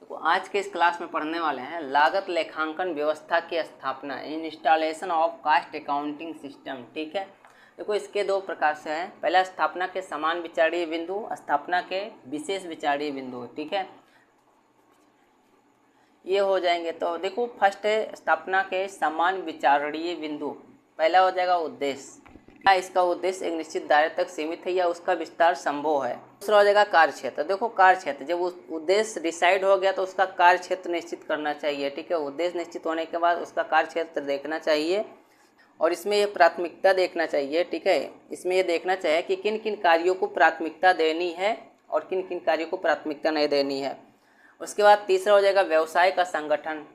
तो आज के इस क्लास में पढ़ने वाले हैं लागत लेखांकन व्यवस्था की स्थापना, installation of cost accounting system. ठीक है, देखो इसके दो प्रकार से हैं। पहला स्थापना के समान विचारणीय बिंदु, स्थापना के विशेष विचारणीय बिंदु। ठीक है, ये हो जाएंगे। तो देखो फर्स्ट है स्थापना के समान विचारणीय बिंदु। पहला हो जाएगा उद्देश्य, क्या इसका उद्देश्य एक निश्चित दायरे तक सीमित है या उसका विस्तार संभव है। दूसरा हो जाएगा कार्य क्षेत्र। देखो कार्य क्षेत्र, जब उस उद्देश्य डिसाइड हो गया तो उसका कार्य क्षेत्र निश्चित करना चाहिए। ठीक है, उद्देश्य निश्चित होने के बाद उसका कार्य क्षेत्र देखना चाहिए और इसमें ये प्राथमिकता देखना चाहिए। ठीक है, इसमें ये देखना चाहिए कि किन किन कार्यों को प्राथमिकता देनी है और किन किन कार्यों को प्राथमिकता नहीं देनी है। उसके बाद तीसरा हो जाएगा व्यवसाय का संगठन।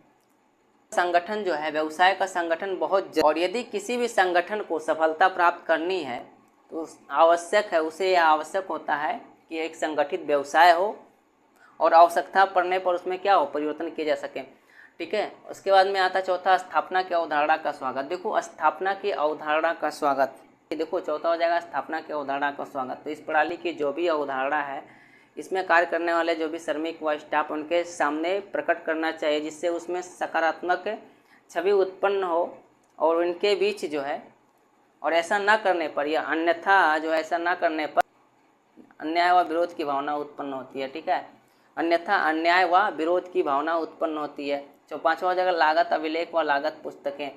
संगठन जो है, व्यवसाय का संगठन बहुत और यदि किसी भी संगठन को सफलता प्राप्त करनी है तो आवश्यक है, उसे यह आवश्यक होता है कि एक संगठित व्यवसाय हो और आवश्यकता पड़ने पर उसमें क्या हो, परिवर्तन किए जा सके। ठीक है, उसके बाद में आता चौथा स्थापना की अवधारणा का स्वागत। देखो स्थापना की अवधारणा का स्वागत, देखो चौथा हो जाएगा स्थापना की अवधारणा का स्वागत। तो इस प्रणाली की जो भी अवधारणा है इसमें कार्य करने वाले जो भी श्रमिक व स्टाफ उनके सामने प्रकट करना चाहिए, जिससे उसमें सकारात्मक छवि उत्पन्न हो और उनके बीच जो है, और ऐसा ना करने पर या अन्यथा जो है ऐसा ना करने पर अन्याय व विरोध की भावना उत्पन्न होती है। ठीक है, अन्यथा अन्याय व विरोध की भावना उत्पन्न होती है। तो पाँचवा हो जाएगा लागत अभिलेख व लागत पुस्तकें।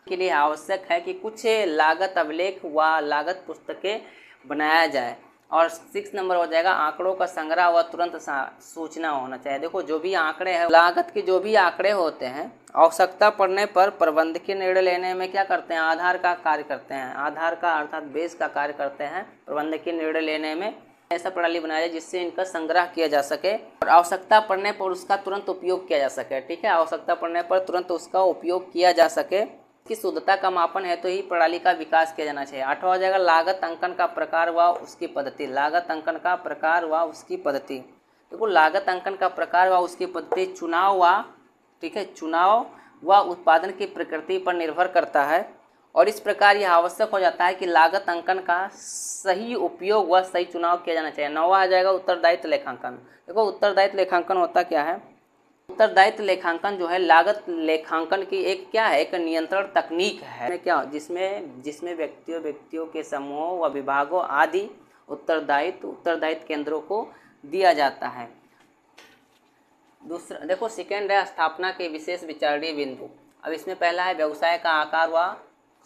के लिए आवश्यक है कि कुछ लागत अभिलेख व लागत पुस्तकें बनाया जाए। और 6 नंबर हो जाएगा आंकड़ों का संग्रह व तुरंत सूचना होना चाहिए। देखो जो भी आंकड़े हैं, लागत के जो भी आंकड़े होते हैं, आवश्यकता पड़ने पर प्रबंधकीय निर्णय लेने में क्या करते हैं, आधार का कार्य करते हैं। आधार का अर्थात बेस का कार्य करते हैं प्रबंधकीय निर्णय लेने में। ऐसा प्रणाली बनाया जाए जिससे इनका संग्रह किया जा सके और आवश्यकता पड़ने पर उसका तुरंत उपयोग किया जा सके। ठीक है, आवश्यकता पड़ने पर तुरंत उसका उपयोग किया जा सके। की शुद्धता का मापन है तो ही प्रणाली का विकास किया जाना चाहिए। 8वां हो जाएगा लागत अंकन का प्रकार व उसकी पद्धति। लागत अंकन का प्रकार व उसकी पद्धति। देखो लागत अंकन का प्रकार व उसकी पद्धति चुनाव व ठीक है चुनाव व उत्पादन की प्रकृति पर निर्भर करता है और इस प्रकार यह आवश्यक हो जाता है कि लागत अंकन का सही उपयोग व सही चुनाव किया जाना चाहिए। 9वां आ जाएगा उत्तरदायित्व लेखांकन। देखो उत्तरदायित्व लेखांकन होता क्या है। उत्तरदायित्व लेखांकन जो है लागत लेखांकन की एक क्या है, एक नियंत्रण तकनीक है। क्या जिसमें व्यक्तियों के समूहों व विभागों आदि उत्तरदायित्व केंद्रों को दिया जाता है। दूसरा देखो सेकेंड है स्थापना के विशेष विचारणीय बिंदु। अब इसमें पहला है व्यवसाय का आकार व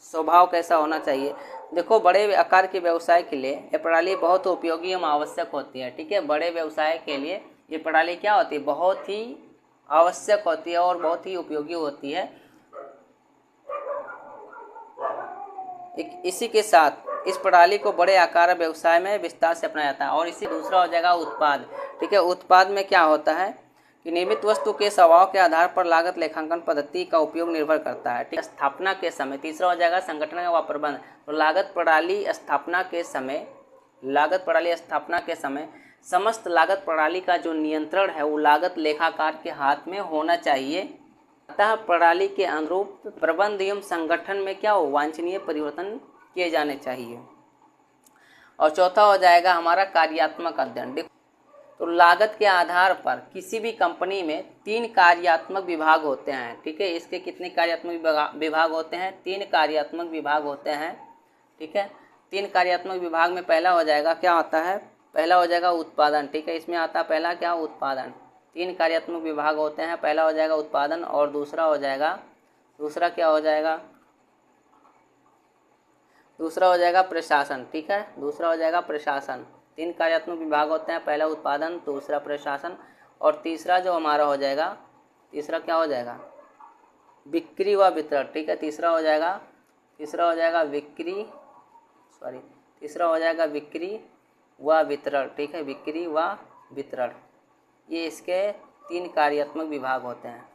स्वभाव कैसा होना चाहिए। देखो बड़े आकार के व्यवसाय के लिए यह प्रणाली बहुत उपयोगी एवं आवश्यक होती है। ठीक है, बड़े व्यवसाय के लिए ये प्रणाली क्या होती है, बहुत ही आवश्यक होती है और बहुत ही उपयोगी होती है। इसी के साथ इस प्रणाली को बड़े आकार व्यवसाय में विस्तार से अपनाया जाता है। और इसी दूसरा हो जाएगा उत्पाद। ठीक है, उत्पाद में क्या होता है कि निर्मित वस्तु के स्वभाव के आधार पर लागत लेखांकन पद्धति का उपयोग निर्भर करता है। ठीक है, स्थापना के समय तीसरा हो जाएगा संगठन व प्रबंध। तो लागत प्रणाली स्थापना के समय समस्त लागत प्रणाली का जो नियंत्रण है वो लागत लेखाकार के हाथ में होना चाहिए। अतः प्रणाली के अनुरूप प्रबंध एवं संगठन में क्या हो, वांछनीय परिवर्तन किए जाने चाहिए। और चौथा हो जाएगा हमारा कार्यात्मक अध्ययन। तो लागत के आधार पर किसी भी कंपनी में 3 कार्यात्मक विभाग होते हैं। ठीक है, इसके कितने कार्यात्मक विभाग होते हैं, 3 कार्यात्मक विभाग होते हैं। ठीक है, 3 कार्यात्मक विभाग में पहला हो जाएगा क्या होता है, पहला हो जाएगा उत्पादन। ठीक है, इसमें आता पहला क्या, उत्पादन। 3 कार्यात्मक विभाग होते हैं, पहला हो जाएगा उत्पादन और दूसरा क्या हो जाएगा, दूसरा हो जाएगा प्रशासन। ठीक है, दूसरा हो जाएगा प्रशासन। 3 कार्यात्मक विभाग होते हैं, पहला उत्पादन, दूसरा प्रशासन और तीसरा जो हमारा हो जाएगा, तीसरा क्या हो जाएगा, बिक्री व वितरण। ठीक है, तीसरा हो जाएगा बिक्री व वितरण। ठीक है, बिक्री व वितरण, ये इसके 3 कार्यात्मक विभाग होते हैं।